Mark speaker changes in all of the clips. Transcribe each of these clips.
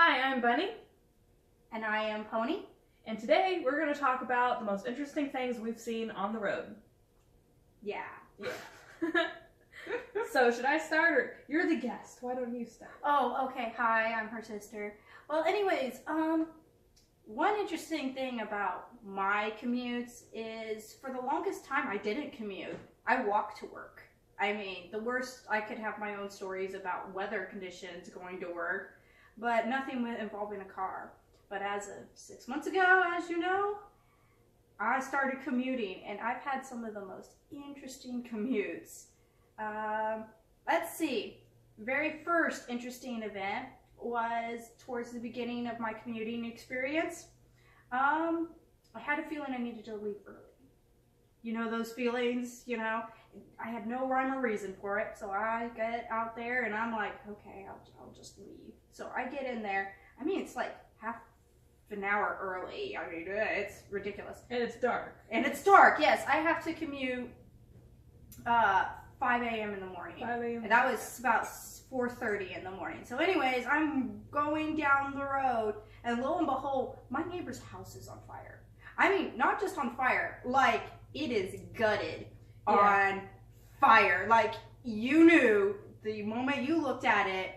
Speaker 1: Hi, I'm Bunny,
Speaker 2: And I am Pony.
Speaker 1: and today we're going to talk about the most interesting things we've seen on the road.
Speaker 2: Yeah.
Speaker 1: Yeah. So, should I start, or you're the guest? Why don't you start?
Speaker 2: Oh, okay. Hi, I'm her sister. Well, anyways, one interesting thing about my commutes is for the longest time I didn't commute. I walked to work. I mean, the worst, I could have my own stories about weather conditions going to work, but nothing involving a car. But as of 6 months ago, as you know, I started commuting, and I've had some of the most interesting commutes. Let's see. Very first interesting event was towards the beginning of my commuting experience. I had a feeling I needed to leave early. You know those feelings, I had no rhyme or reason for it. So I get out there and I'm like, okay, I'll just leave. So I get in there. I mean, it's like half an hour early. I mean, it's ridiculous.
Speaker 1: And it's dark.
Speaker 2: And it's dark. Yes, I have to commute 5 a.m. in the morning.
Speaker 1: 5 a.m.
Speaker 2: And that was about 4:30 in the morning. So anyways, I'm going down the road, and lo and behold, my neighbor's house is on fire. I mean, not just on fire, like it is gutted on fire. Like you knew the moment you looked at it,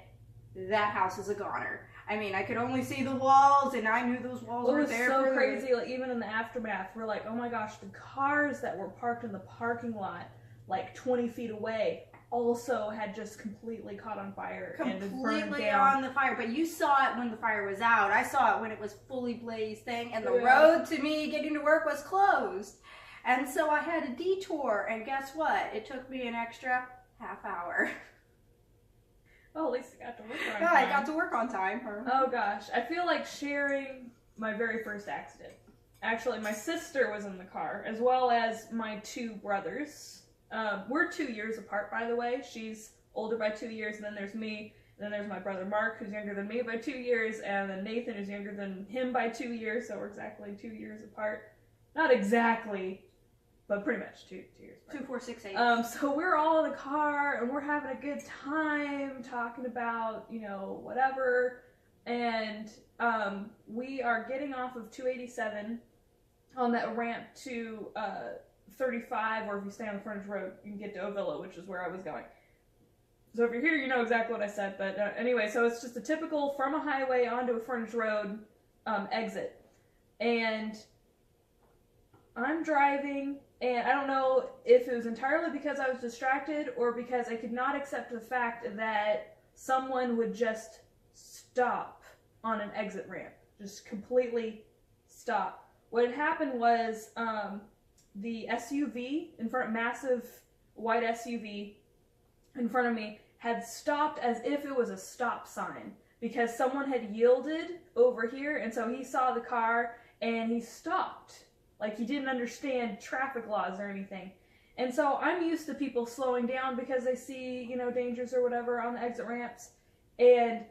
Speaker 2: that house is a goner. I mean, I could only see the walls, and I knew those walls were there.
Speaker 1: It was so crazy, like even in the aftermath, we're like, oh my gosh, the cars that were parked in the parking lot like 20 feet away also had just completely caught on fire and burned down.
Speaker 2: On the fire. But you saw it when the fire was out. I saw it when it was fully blazed thing, and the
Speaker 1: Yeah.
Speaker 2: road to me getting to work was closed. And so I had a detour, and guess what? It took me an extra half hour.
Speaker 1: Well, at least I got to work on
Speaker 2: Yeah,
Speaker 1: time.
Speaker 2: I got to work on time.
Speaker 1: Oh gosh, I feel like sharing my very first accident. Actually, my sister was in the car, as well as my two brothers. We're 2 years apart, by the way. She's older by 2 years, and then there's me, and then there's my brother Mark, who's younger than me by 2 years, and then Nathan is younger than him by 2 years, so we're exactly 2 years apart. Not exactly, but pretty much 2 years apart.
Speaker 2: 2, 4, 6, 8.
Speaker 1: So we're all in the car, and we're having a good time talking about, whatever, and we are getting off of 287 on that ramp to 35, or if you stay on the frontage road, you can get to Ovilla, which is where I was going. So if you're here, you know exactly what I said, but anyway, so it's just a typical from a highway onto a frontage road exit. And I'm driving, and I don't know if it was entirely because I was distracted or because I could not accept the fact that someone would just stop on an exit ramp. Just completely stop. What had happened was the SUV in front, massive white SUV in front of me, had stopped as if it was a stop sign because someone had yielded over here, and so he saw the car and he stopped. Like he didn't understand traffic laws or anything. And so I'm used to people slowing down because they see, dangers or whatever on the exit ramps, and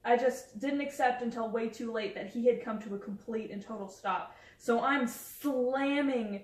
Speaker 1: I just didn't accept until way too late that he had come to a complete and total stop. So I'm slamming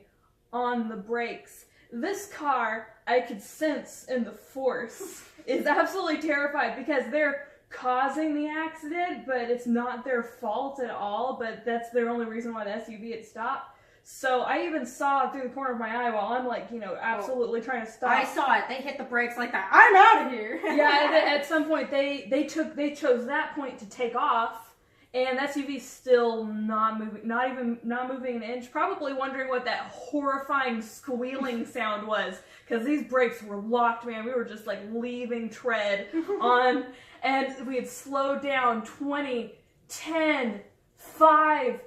Speaker 1: on the brakes. This car, I could sense in the force, is absolutely terrified because they're causing the accident, but it's not their fault at all, but that's their only reason why the SUV had stopped. So I even saw it through the corner of my eye while I'm like, absolutely trying to stop.
Speaker 2: I saw it. They hit the brakes like that. I'm out of here.
Speaker 1: Yeah, at some point they chose that point to take off. And the SUV's still not moving an inch, probably wondering what that horrifying squealing sound was, because these brakes were locked, man. We were just like leaving tread on, and we had slowed down 20, 10, 5,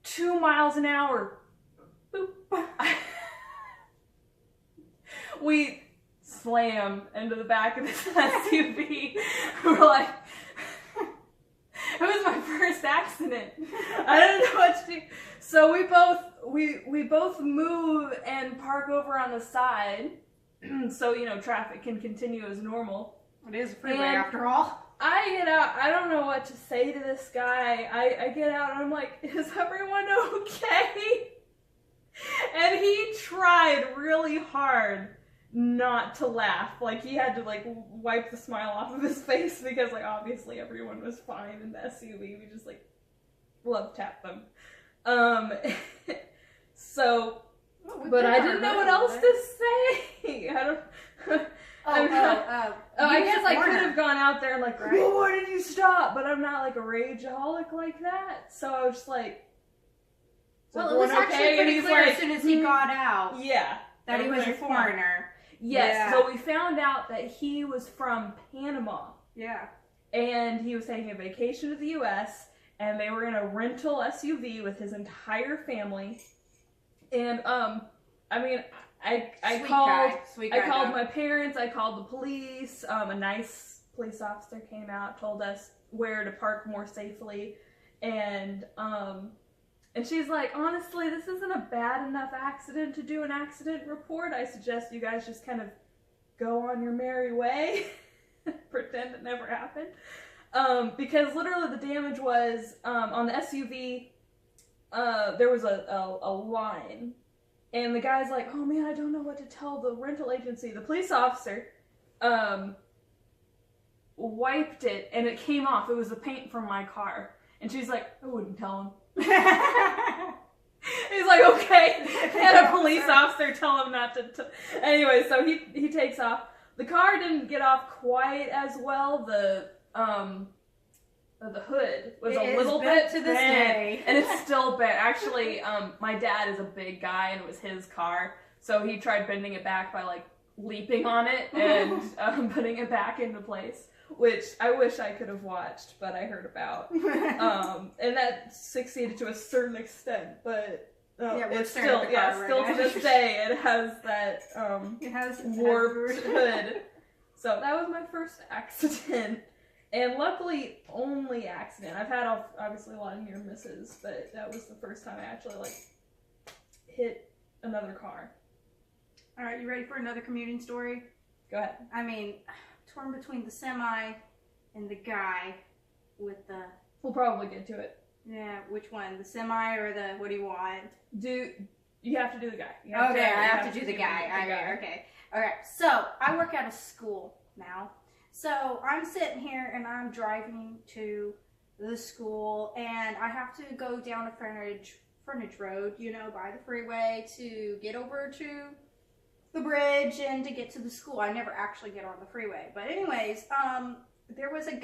Speaker 1: 2 miles an hour. Boop. We slam into the back of this SUV. We're like, it was my first accident. I didn't know what to do. So we both move and park over on the side, so traffic can continue as normal.
Speaker 2: It is a freeway after all.
Speaker 1: I get out. I don't know what to say to this guy. I get out and I'm like, "Is everyone okay?" And he tried really hard not to laugh. Like, he had to, like, wipe the smile off of his face because, like, obviously everyone was fine in the SUV. We just, like, love tapped them. So,
Speaker 2: Well,
Speaker 1: but I didn't know what else to say. I don't... I guess I could have gone out there and like,
Speaker 2: right?
Speaker 1: well, why did you stop? But I'm not like a rageaholic like that. So I was just like,
Speaker 2: well, it was actually pretty clear as soon as he got out.
Speaker 1: Yeah.
Speaker 2: That he was a foreigner.
Speaker 1: Yes.
Speaker 2: Yeah.
Speaker 1: So we found out that he was from Panama.
Speaker 2: Yeah.
Speaker 1: And he was taking a vacation to the U.S. and they were in a rental SUV with his entire family. And I mean, I called my parents, I called the police, a nice police officer came out, told us where to park more safely, and she's like, honestly, this isn't a bad enough accident to do an accident report. I suggest you guys just kind of go on your merry way, pretend it never happened, because literally the damage was, on the SUV, there was a line. And the guy's like, oh man, I don't know what to tell the rental agency. The police officer wiped it and it came off. It was the paint from my car. And she's like, I wouldn't tell him. He's like, okay. And a police officer tell him not to. Anyway, so he takes off. The car didn't get off quite as well. The hood was a little bit
Speaker 2: to this day,
Speaker 1: and it's still bent. Actually, my dad is a big guy, and it was his car, so he tried bending it back by like leaping on it and putting it back into place, which I wish I could have watched, but I heard about, and that succeeded to a certain extent, but. It's still, to this day, it has that warped hood. So that was my first accident. And luckily, only accident. I've had obviously a lot of near misses, but that was the first time I actually like hit another car.
Speaker 2: All right, you ready for another commuting story?
Speaker 1: Go ahead.
Speaker 2: I mean, torn between the semi and the guy with the.
Speaker 1: We'll probably get to it.
Speaker 2: Yeah, which one? The semi or the? What do you want?
Speaker 1: You have to do the guy.
Speaker 2: I have to do the guy. Okay. All right. So I work at a school now. So I'm sitting here and I'm driving to the school and I have to go down a frontage road, you know, by the freeway to get over to the bridge and to get to the school. I never actually get on the freeway. But anyways, there was a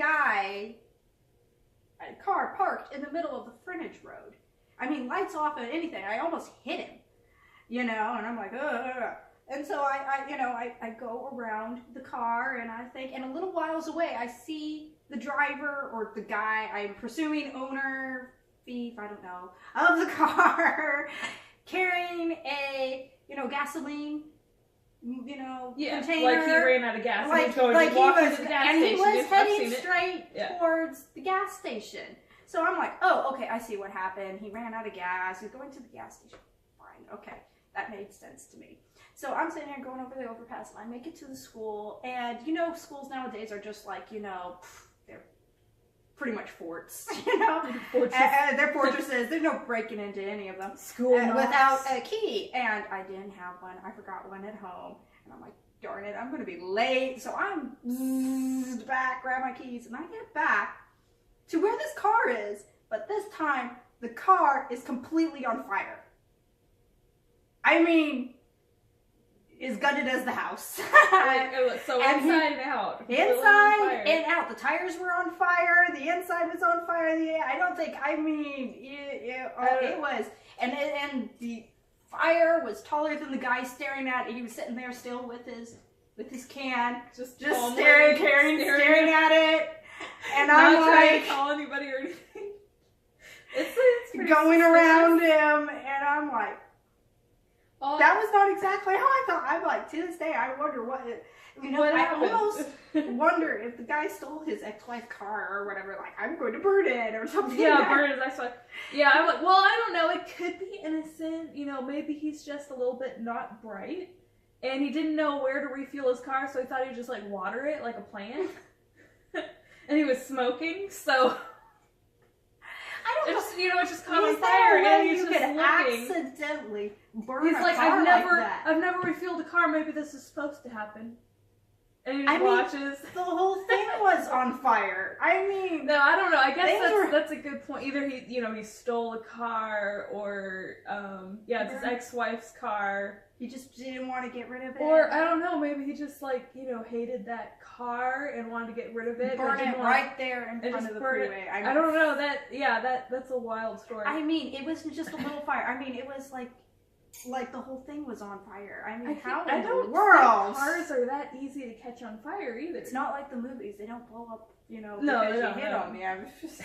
Speaker 2: car parked in the middle of the frontage road. I mean, lights off and anything. I almost hit him, you know, and I'm like, ugh. And so I go around the car and I think, and a little whiles away, I see the driver or the guy, I'm presuming owner, thief, I don't know, of the car carrying a, gasoline, container.
Speaker 1: Like he ran out of gas.
Speaker 2: He was heading straight towards the gas station. So I'm like, oh, okay, I see what happened. He ran out of gas. He's going to the gas station. Fine, okay. That made sense to me. So I'm sitting there going over the overpass, and I make it to the school, and schools nowadays are just like, they're pretty much forts, they're fortresses. There's no breaking into any of them without a key, and I didn't have one. I forgot one at home, and I'm like, darn it, I'm going to be late. So I'm back, grab my keys, and I get back to where this car is, but this time the car is completely on fire. I mean, as gutted as the house.
Speaker 1: So and inside and out.
Speaker 2: Inside and out. The tires were on fire. The inside was on fire. It was. And the fire was taller than the guy staring at it. He was sitting there still with his can. Just staring at it. And I'm
Speaker 1: not trying to call anybody or anything. It's
Speaker 2: going around him. And I'm like, that was not exactly how I thought. I'm like, to this day, I wonder what I almost wonder if the guy stole his ex-wife's car or whatever. Like, I'm going to burn it or something.
Speaker 1: Yeah, burn it. That's why. Yeah, I'm like, well, I don't know. It could be innocent. Maybe he's just a little bit not bright, and he didn't know where to refuel his car, so he thought he'd just like water it like a plant. And he was smoking, so.
Speaker 2: I don't know.
Speaker 1: It just caught on fire, and he's just
Speaker 2: could
Speaker 1: looking.
Speaker 2: accidentally burn
Speaker 1: He's
Speaker 2: a
Speaker 1: like,
Speaker 2: car that.
Speaker 1: I've never refueled a car. Maybe this is supposed to happen. And he just
Speaker 2: I mean,
Speaker 1: watches.
Speaker 2: The whole thing was on fire. I mean,
Speaker 1: No, I don't know. I guess
Speaker 2: Things
Speaker 1: that's a good point. Either he stole a car, or it's his ex-wife's car,
Speaker 2: he just didn't want to get rid of it.
Speaker 1: or I don't know. Maybe he just hated that car and wanted to get rid of it.
Speaker 2: Burn it right there in front
Speaker 1: just
Speaker 2: of the
Speaker 1: burn it.
Speaker 2: freeway.
Speaker 1: I don't know. That's a wild story.
Speaker 2: I mean, it wasn't just a little fire. I mean, it was like the whole thing was on fire. I mean, how in the world?
Speaker 1: Think cars are that easy to catch on fire either.
Speaker 2: It's not like the movies. They don't blow up, because
Speaker 1: no,
Speaker 2: you hit them. Yeah,
Speaker 1: this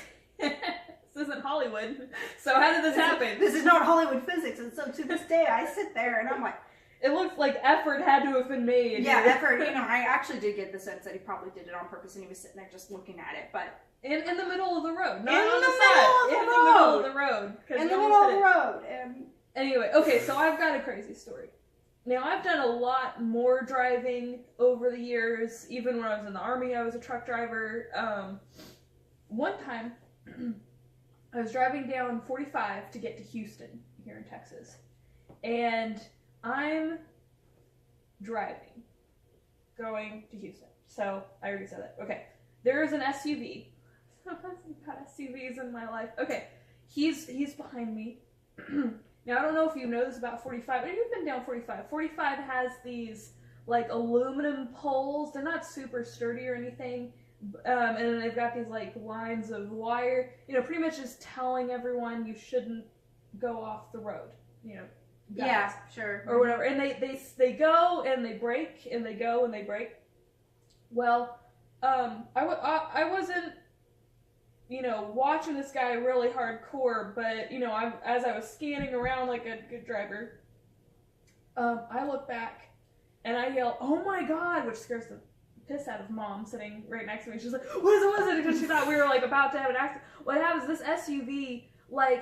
Speaker 1: isn't Hollywood. So how did this happen?
Speaker 2: This is not Hollywood physics, and so to this day, I sit there and I'm like,
Speaker 1: it looks like effort had to have been made.
Speaker 2: Yeah, effort. I actually did get the sense that he probably did it on purpose, and he was sitting there just looking at it, but.
Speaker 1: In the middle of the road, not
Speaker 2: in
Speaker 1: on
Speaker 2: the
Speaker 1: the side.
Speaker 2: middle
Speaker 1: In the middle of the road.
Speaker 2: In the middle of the road.
Speaker 1: Anyway, okay, so I've got a crazy story. Now, I've done a lot more driving over the years. Even when I was in the Army, I was a truck driver. One time, I was driving down 45 to get to Houston, here in Texas. And I'm driving, going to Houston. So, I already said that. Okay, there is an SUV. I've got SUVs in my life. Okay, he's behind me. Now, I don't know if you know this about 45, but you've been down 45. 45 has these, aluminum poles. They're not super sturdy or anything. And then they've got these, lines of wire. Pretty much just telling everyone you shouldn't go off the road. Guys.
Speaker 2: Yeah, sure.
Speaker 1: Or whatever. And they go and they brake, and they go and they brake. Well, I wasn't... watching this guy really hardcore, but, as I was scanning around like a good driver, I look back and I yell, "Oh my God," which scares the piss out of Mom sitting right next to me. She's like, what is it? Because she thought we were, about to have an accident. What happens, this SUV,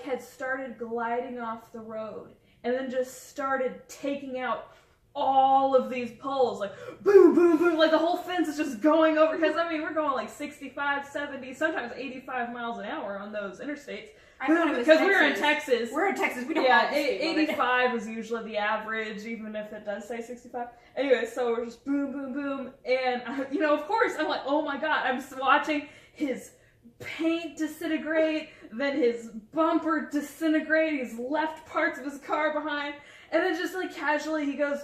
Speaker 1: had started gliding off the road and then just started taking out all of these poles, boom, boom, boom, the whole fence is just going over, because, we're going 65, 70, sometimes 85 miles an hour on those interstates, because we're in Texas.
Speaker 2: We're in Texas, we don't have
Speaker 1: 85 is usually the average, even if it does say 65. Anyway, so we're just boom, boom, boom, and, of course, I'm like, oh my God, I'm just watching his paint disintegrate, then his bumper disintegrate, he's left parts of his car behind, and then just, casually he goes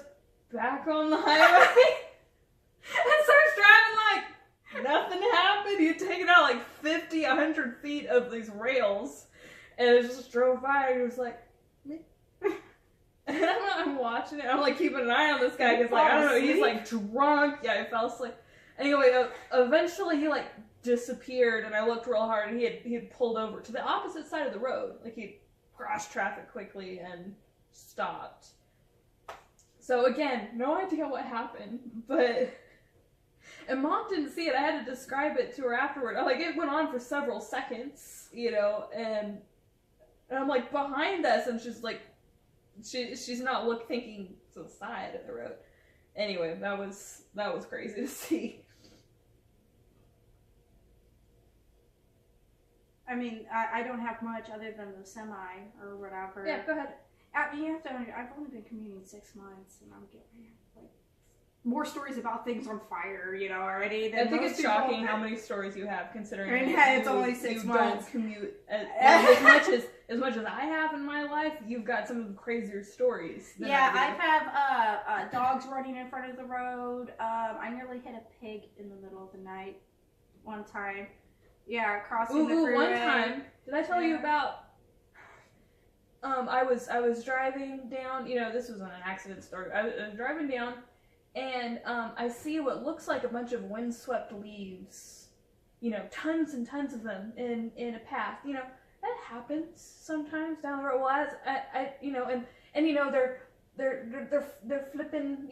Speaker 1: back on the highway and starts driving nothing happened. He'd taken out 50, 100 feet of these rails, and it just drove by, and he was like, meh. And I'm watching it, I'm keeping an eye on this guy, because I don't know, he's drunk. Yeah, he fell asleep. Anyway, eventually he disappeared, and I looked real hard, and he had pulled over to the opposite side of the road. He crossed traffic quickly and stopped. So again, no idea what happened, and Mom didn't see it. I had to describe it to her afterward. It went on for several seconds, and I'm behind us, and she's not thinking to the side of the road. Anyway, that was crazy to see.
Speaker 2: I don't have much other than the semi or whatever.
Speaker 1: Yeah, go ahead.
Speaker 2: You have to. I've only been commuting 6 months, and I'm getting more stories about things on fire, already.
Speaker 1: I think it's shocking how many stories you have, considering
Speaker 2: it's only 6 months.
Speaker 1: Don't commute as much as I have in my life. You've got some of the crazier stories.
Speaker 2: Yeah, I have dogs running in front of the road. I nearly hit a pig in the middle of the night one time. Yeah, crossing the freeway.
Speaker 1: One time, did I tell you about? I was driving down. This was an accident story. I was driving down, and I see what looks like a bunch of windswept leaves. Tons and tons of them in a path. That happens sometimes down the road. Well, as they're flipping.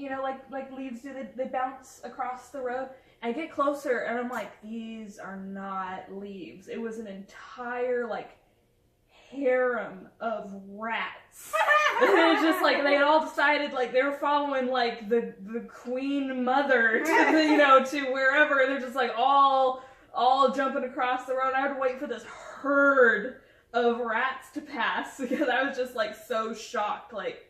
Speaker 1: Like leaves do. They bounce across the road. I get closer, and I'm like, these are not leaves. It was an entire harem of rats. And it's just they had all decided they were following the queen mother to to wherever, and they're just all jumping across the road. I had to wait for this herd of rats to pass because I was just like so shocked, like.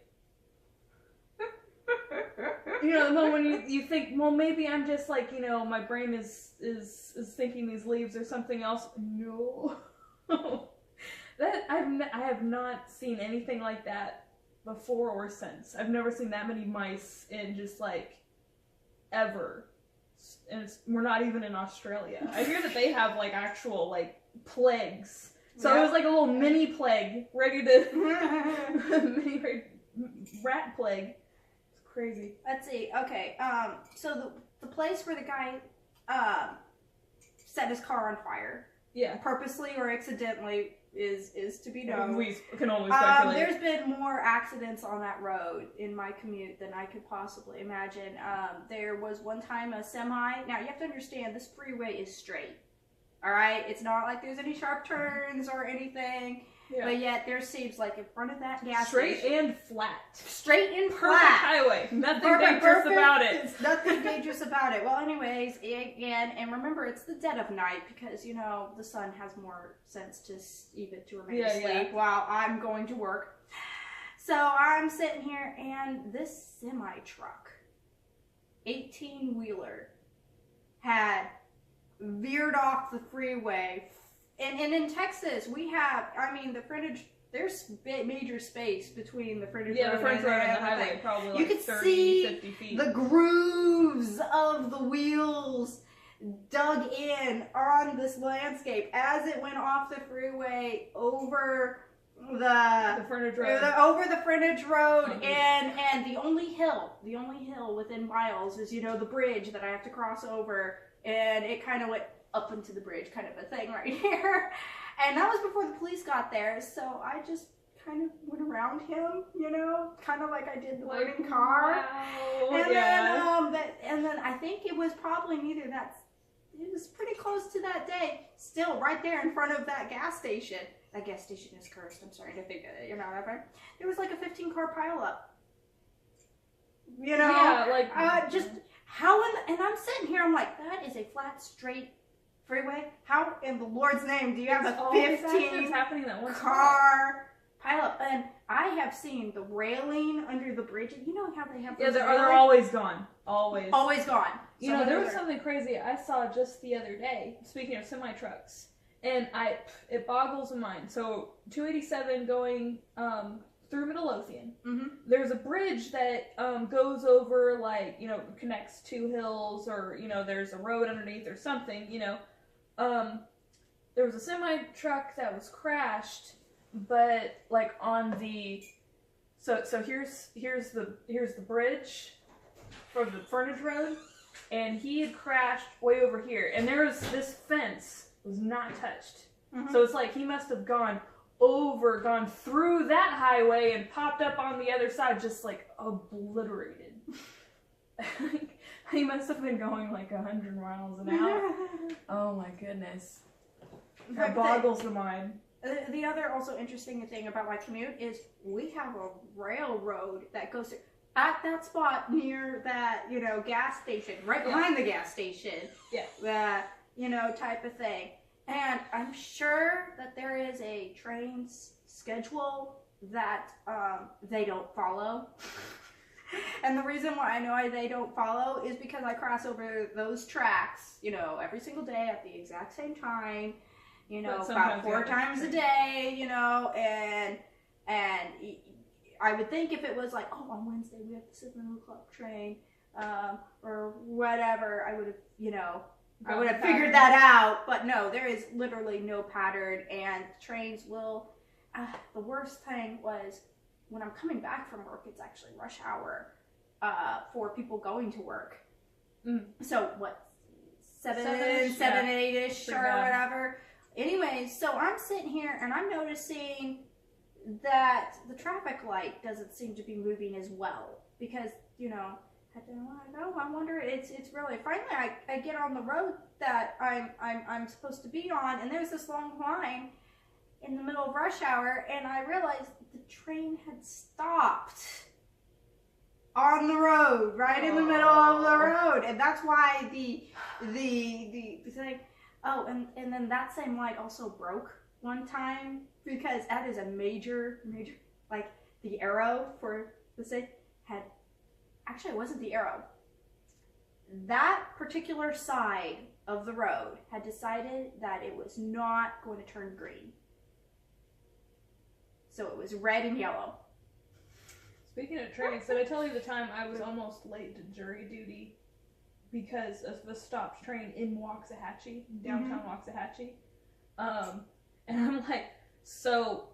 Speaker 1: You know, and then when you think, well, maybe I'm just like, you know, my brain is thinking these leaves or something else. No, that I have not seen anything like that before or since. I've never seen that many mice in just like ever, and we're not even in Australia. I hear that they have like actual like plagues. So it was like a little mini plague ready to mini rat plague. Crazy.
Speaker 2: Let's see. Okay. So the place where the guy set his car on fire, purposely or accidentally, is to be known.
Speaker 1: We can only speculate.
Speaker 2: There's been more accidents on that road in my commute than I could possibly imagine. There was one time a semi. Now you have to understand this freeway is straight. All right, it's not like there's any sharp turns or anything. Yeah. But yet there seems like in front of that gas
Speaker 1: station.
Speaker 2: Straight
Speaker 1: and flat.
Speaker 2: Straight and
Speaker 1: perfect
Speaker 2: flat.
Speaker 1: Highway. Nothing dangerous about it.
Speaker 2: There's nothing dangerous about it. Well, anyways, again, and remember, it's the dead of night because, you know, the sun has more sense to even to remain asleep while I'm going to work. So I'm sitting here and this semi-truck, 18-wheeler, had veered off the freeway. And in Texas, we have, I mean, the frontage, there's major space between the frontage road,
Speaker 1: the frontage road and the highway, probably like
Speaker 2: you could
Speaker 1: 30,
Speaker 2: see
Speaker 1: 50 feet.
Speaker 2: The grooves of the wheels dug in on this landscape as it went off the freeway over the
Speaker 1: frontage road.
Speaker 2: Over the frontage road, and the only hill within miles is, you know, the bridge that I have to cross over, and it kind of went up into the bridge kind of a thing right here. And that was before the police got there, so I just kind of went around him, you know, kind of like I did the burning car.
Speaker 1: Wow.
Speaker 2: And then I think it was probably it was pretty close to that day, still right there in front of that gas station. That gas station is cursed, I'm sorry to think of it, you know, there was like a 15-car pileup. You know?
Speaker 1: Yeah, like...
Speaker 2: just how and I'm sitting here, I'm like, that is a flat, straight freeway. How in the Lord's name do you have a 15-car pileup? And I have seen the railing under the bridge. You know how they have those
Speaker 1: they're always gone. Always
Speaker 2: gone.
Speaker 1: You know, there was something crazy I saw just the other day, speaking of semi-trucks, and it boggles the mind. So 287 going through Midlothian. Mm-hmm. There's a bridge that goes over, like, you know, connects two hills, or, you know, there's a road underneath or something, you know. There was a semi-truck that was crashed, but like on the so here's the bridge from the frontage road, and he had crashed way over here, and there was this fence was not touched. Mm-hmm. So it's like he must have gone through that highway and popped up on the other side, just like obliterated. He must have been going like 100 miles an hour. Oh my goodness. That boggles the mind.
Speaker 2: The other also interesting thing about my commute is we have a railroad that goes at that spot near that, you know, gas station, right behind the gas station. Yeah. That, you know, type of thing. And I'm sure that there is a train schedule that they don't follow. And the reason why I know they don't follow is because I cross over those tracks, you know, every single day at the exact same time, you know, about 4 times a day, you know, and I would think if it was like, oh, on Wednesday we have the 7 o'clock train, or whatever, I would have, you know, I would have figured that out. But no, there is literally no pattern, and trains will, the worst thing was, when I'm coming back from work, it's actually rush hour for people going to work. Mm. So what, 7, 8-ish or whatever. Anyways, so I'm sitting here and I'm noticing that the traffic light doesn't seem to be moving as well, because, you know, I wonder, it's really, finally I get on the road that I'm supposed to be on, and there's this long line in the middle of rush hour, and I realized the train had stopped on the road, right in the middle of the road, and that's why the thing. Oh, and then that same light also broke one time because that is a major, like the arrow for the state had, actually it wasn't the arrow. That particular side of the road had decided that it was not going to turn green. So it was red and yellow.
Speaker 1: Speaking of trains, did I tell you the time I was almost late to jury duty because of the stopped train in Waxahachie, downtown Waxahachie? And I'm like, so,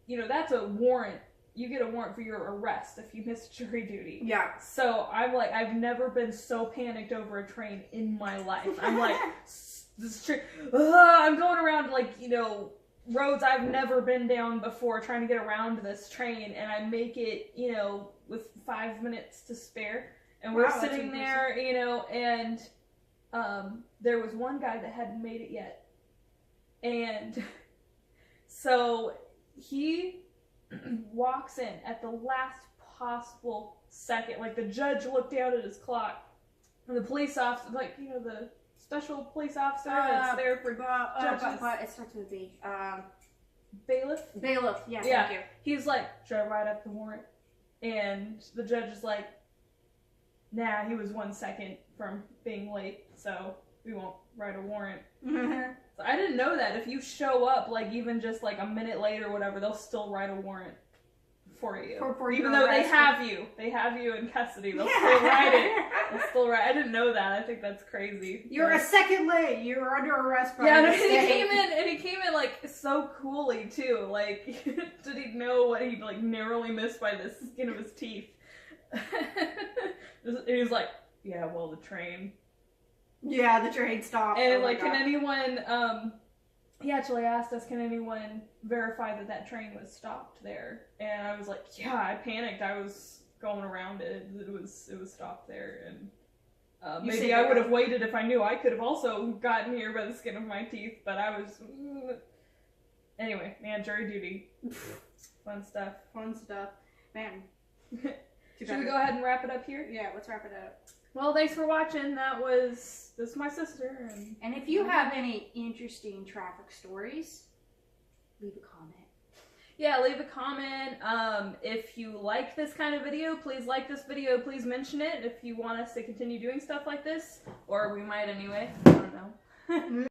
Speaker 1: you know, that's a warrant. You get a warrant for your arrest if you miss jury duty.
Speaker 2: Yeah.
Speaker 1: So I'm like, I've never been so panicked over a train in my life. I'm like, this train, I'm going around like, you know, roads I've never been down before trying to get around this train, and I make it, you know, with 5 minutes to spare. And we're sitting there, you know, and there was one guy that hadn't made it yet. And so he walks in at the last possible second. Like, the judge looked down at his clock, and the police officer, like, you know, the special police officer that's there for judges.
Speaker 2: It starts with a B.
Speaker 1: Bailiff?
Speaker 2: Bailiff, yeah,
Speaker 1: Yeah.
Speaker 2: thank you.
Speaker 1: He's like, should I write up the warrant? And the judge is like, nah, he was 1 second from being late, so we won't write a warrant. So I didn't know that. If you show up, like, even just, like, a minute late or whatever, they'll still write a warrant for you.
Speaker 2: For
Speaker 1: even
Speaker 2: your
Speaker 1: though they
Speaker 2: arrest.
Speaker 1: have you. They have you in custody. They'll still write it. They'll still write. I didn't know that. I think that's crazy.
Speaker 2: You're a second late. You're under arrest by
Speaker 1: yeah, and
Speaker 2: mistake.
Speaker 1: he came in like so coolly too. Like, did he know what he like narrowly missed by the skin of his teeth? He was like, yeah, well, the train.
Speaker 2: Yeah, the train stopped.
Speaker 1: And
Speaker 2: oh
Speaker 1: like,
Speaker 2: my
Speaker 1: can
Speaker 2: God.
Speaker 1: anyone? He actually asked us, can anyone verify that that train was stopped there? And I was like, yeah. I panicked. I was going around it. It was stopped there, and maybe I would have waited if I knew I could have also gotten here by the skin of my teeth. But I was. Anyway, man, jury duty, fun stuff.
Speaker 2: Fun stuff, man.
Speaker 1: Should we go ahead and wrap it up here?
Speaker 2: Yeah, let's wrap it up.
Speaker 1: Well, thanks for watching. This is my sister.
Speaker 2: And if you have any interesting traffic stories, leave a comment.
Speaker 1: Yeah, leave a comment. If you like this kind of video, please like this video. Please mention it if you want us to continue doing stuff like this. Or we might anyway. I don't know.